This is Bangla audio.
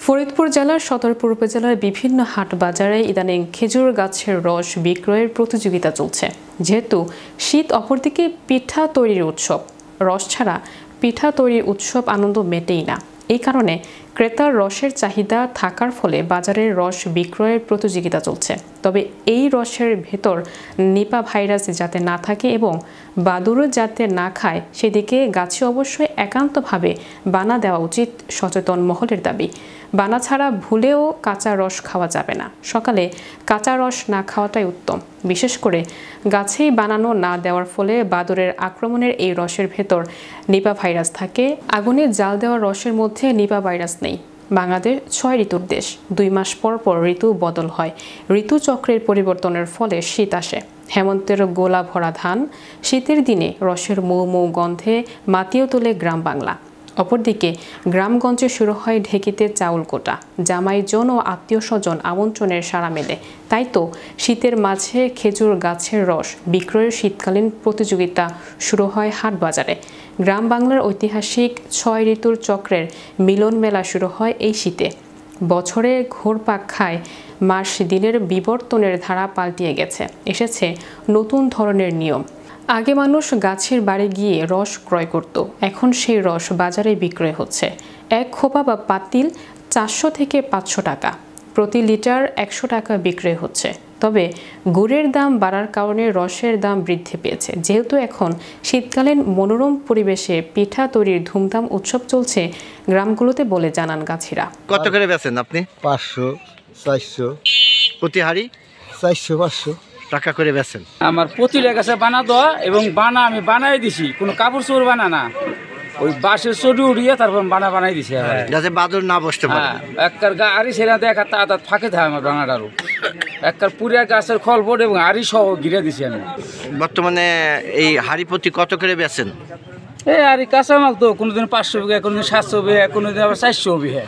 ফরিদপুর জেলার সদরপুর উপজেলার বিভিন্ন হাট বাজারে ইদানিং খেজুর গাছের রস বিক্রয়ের প্রতিযোগিতা চলছে। যেহেতু শীত, অপরদিকে পিঠা তৈরির উৎসব, রস ছাড়া পিঠা তৈরির উৎসব আনন্দ মেটেই না। এই কারণে ক্রেতার রসের চাহিদা থাকার ফলে বাজারে রস বিক্রয়ের প্রতিযোগিতা চলছে। তবে এই রসের ভেতর নিপা ভাইরাস যাতে না থাকে এবং বাদুড় যাতে না খায় সেদিকে গাছে অবশ্যই একান্তভাবে বানা দেওয়া উচিত সচেতন মহলের দাবি। বানা ছাড়া ভুলেও কাঁচা রস খাওয়া যাবে না। সকালে কাঁচা রস না খাওয়াটাই উত্তম। বিশেষ করে গাছেই বানানো না দেওয়ার ফলে বাদুড়ের আক্রমণের এই রসের ভেতর নিপা ভাইরাস থাকে। আগুনে জাল দেওয়া রসের মধ্যে নিপা ভাইরাস নেই। বাংলাদেশ ৬ ঋতুর দেশ। ২ মাস পর পর ঋতু বদল হয়। ঋতুচক্রের পরিবর্তনের ফলে শীত আসে। হেমন্তের গোলা ভরা ধান, শীতের দিনে রসের মৌ মৌ গন্ধে মাতিয়ে তোলে গ্রাম বাংলা। অপরদিকে গ্রামগঞ্জে শুরু হয় ঢেকিতে চাউল কোটা, জামাইজন ও আত্মীয় স্বজন আমন্ত্রণের সাড়া মেলে। তাই তো শীতের মাঝে খেজুর গাছের রস বিক্রয়ের শীতকালীন প্রতিযোগিতা শুরু হয় হাট বাজারে। গ্রাম বাংলার ঐতিহাসিক ৬ ঋতুর চক্রের মিলন মেলা শুরু হয় এই শীতে। বছরে ঘোরপাক খায় মাস, দিনের বিবর্তনের ধারা পাল্টিয়ে গেছে। এসেছে নতুন ধরনের নিয়ম। আগে মানুষ গাছের বাড়ি গিয়ে রস ক্রয় করত, এখন সেই রস বাজারে বিক্রয় হচ্ছে। এক খোপা বা পাতিল ৪০০ থেকে ৫০০ টাকা, প্রতি লিটার ১০০ টাকা বিক্রয় হচ্ছে। তবে গুড়ের দাম বাড়ার কারণে রসের দাম বৃদ্ধি পেয়েছে। যেহেতু এখন শীতকালীন মনোরম পরিবেশে পিঠা তৈরির ধুমধাম উৎসব চলছে গ্রামগুলোতে বলে জানান গাছিরা। কত করে বেচেন আপনি? ৫০০, ৪০০, প্রতি হাড়ি ৪০০, ৫০০ টাকা করে বেচেন। আমার প্রতিটা গাছে বানা দেওয়া এবং বানা আমি বানাই দিছি, কোনো কাপড় চোর বানা না, ওই বাঁশের চটি উড়িয়ে তারপর বানাই দিছি। যাতে বাদুর না বসতে পারে। একবার আড়ি সেরা দেখা তাড়াতাড়ি ফাঁকে থাকে আমার বানাটারও একবার পুরিয়া গাছের খলপট এবং আড়ি সহ ঘিরে দিছি আমি। বর্তমানে এই হাড়ি প্রতি কত করে বেচেন? এই আড়ি কাঁচামাল তো কোনোদিন ৫০০ বিঘা, কোনোদিন ৭০০ বিঘা, কোনোদিন আবার ৪০০ বিঘা।